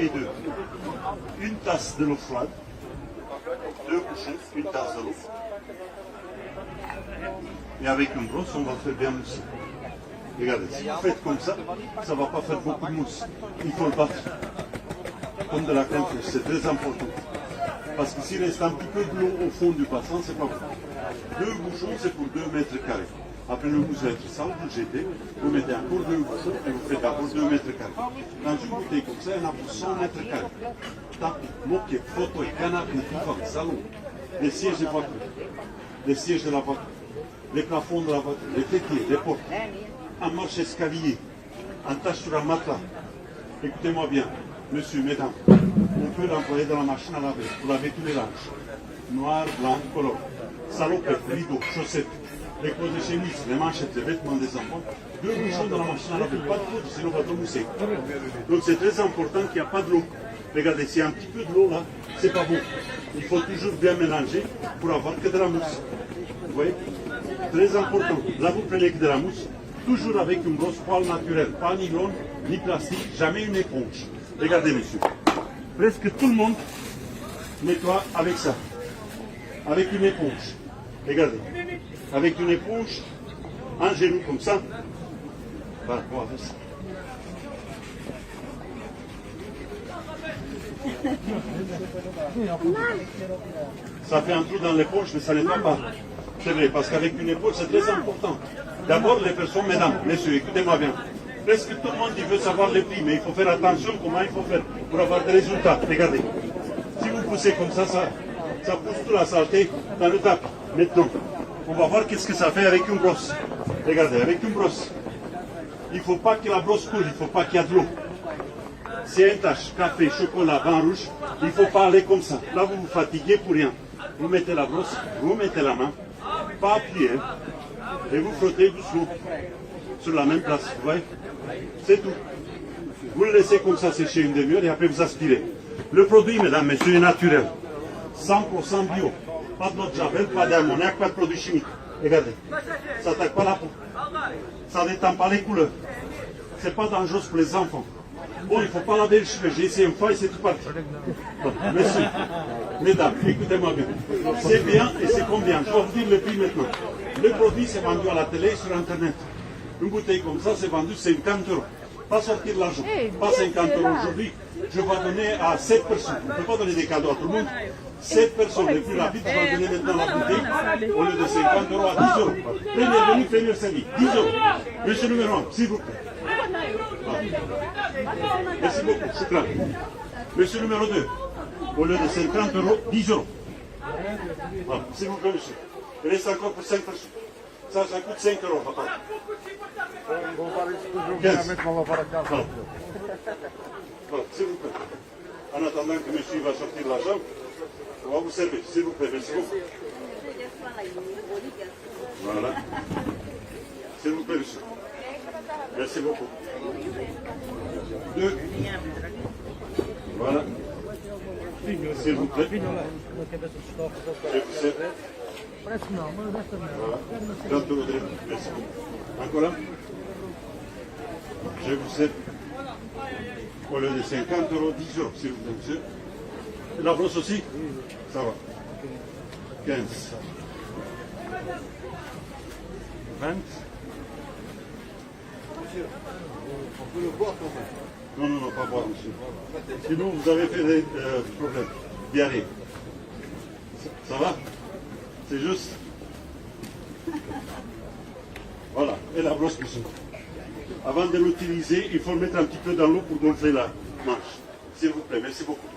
et 2. Une tasse de l'eau froide, 2 bouchons, une tasse de l'eau. Et avec une brosse, on va faire bien mousser. Regardez, si vous faites comme ça, ça ne va pas faire beaucoup de mousse. Il faut le battre. Comme de la crème fraîche, c'est très important. Parce que s'il reste un petit peu de l'eau au fond du bassin, c'est pas bon. 2 bouchons, c'est pour 2 mètres carrés. Après le mousse va être sale, vous le jetez, vous mettez encore 2 bouchons et vous faites encore 2 mètres carrés. Dans une bouteille comme ça, il y en a pour 100 mètres carrés. Tapis, moquet, fauteuil, canapé, divan, salon, les sièges de voiture, les sièges de la voiture, les plafonds de la voiture, les tétiers, les portes, un marche-escalier, un tâche sur un matelas. Écoutez-moi bien, monsieur, mesdames, on peut l'employer dans la machine à laver, pour laver tous les linges. Noir, blanc, color. Salopette, rideaux, chaussettes, les clous de chemise, les manchettes, les vêtements des enfants. 2 bouchons dans la machine à laver, pas de poudre, sinon on va tout mousser. Donc c'est très important qu'il n'y a pas de l'eau. Regardez, s'il y a un petit peu de l'eau là, c'est pas bon. Il faut toujours bien mélanger pour avoir que de la mousse. Vous voyez? Très important. Là, vous prenez que de la mousse, toujours avec une grosse poêle naturelle, pas nylon, ni plastique, jamais une éponge. Regardez, monsieur. Presque tout le monde nettoie avec ça. Avec une éponge. Regardez. Avec une éponge, un genou comme ça. Voilà, on va faire ça. Ça fait un trou dans l'éponge, mais ça nettoie pas. C'est vrai, parce qu'avec une éponge, c'est très important. D'abord, les personnes, mesdames, messieurs, écoutez-moi bien. Presque tout le monde il veut savoir les prix, mais il faut faire attention comment il faut faire pour avoir des résultats. Regardez. Si vous poussez comme ça pousse toute la saleté dans le tapis. Maintenant, on va voir qu'est-ce que ça fait avec une brosse. Regardez, avec une brosse. Il ne faut pas que la brosse coule, il ne faut pas qu'il y ait de l'eau. C'est une tache, café, chocolat, vin rouge, il ne faut pas aller comme ça. Là, vous vous fatiguez pour rien. Vous mettez la brosse, vous mettez la main, pas appuyé, et vous frottez doucement sur la même place. Vous voyez? C'est tout. Vous le laissez comme ça sécher une demi-heure et après vous aspirez. Le produit, mesdames, messieurs, est naturel. 100% bio. Pas de l'eau de javel, pas d'ammoniac, pas de produits chimiques. Regardez. Ça n'attaque pas la peau. Ça ne détend pas les couleurs. C'est pas dangereux pour les enfants. Bon, il ne faut pas laver les cheveux. J'ai essayé une fois et c'est tout parti. Bon, messieurs, mesdames, écoutez-moi bien. C'est bien et c'est combien? Je vais vous dire le prix maintenant. Le produit, c'est vendu à la télé et sur Internet. Une bouteille comme ça, c'est vendu 50 €. Pas sortir de l'argent. Pas 50 € aujourd'hui. Je vais donner à 7 personnes. On ne peut pas donner des cadeaux à tout le monde. 7 personnes les plus rapides, je vais donner maintenant la bouteille au lieu de 50 € à 10 €. Premier venu, premier servi. 10 €. Monsieur numéro 1, s'il vous plaît. Merci beaucoup, choukran. Monsieur numéro 2, au lieu de 50 €, 10 €. Voilà, s'il vous plaît, monsieur. Il reste encore pour 5 personnes. Ça coûte 5 €, papa. 15. Voilà, s'il vous plaît. En attendant que monsieur va sortir l'argent, on va vous servir, s'il vous plaît, merci beaucoup. Voilà. S'il vous plaît, monsieur. Merci beaucoup. 2. Voilà. S'il vous plaît. Je vous sers. Voilà. 30 €. Merci beaucoup. Encore un. Je vous sers. Au lieu de 50 €, 10 €, s'il vous plaît, monsieur. Et la brosse aussi? Ça va. 15. 20. On peut le boire quand même. Non, pas boire, monsieur. Sinon, vous avez fait des problèmes. Diarrhée. Ça va? C'est juste. Voilà. Et la brosse, monsieur. Avant de l'utiliser, il faut le mettre un petit peu dans l'eau pour gonfler la manche. S'il vous plaît, merci beaucoup.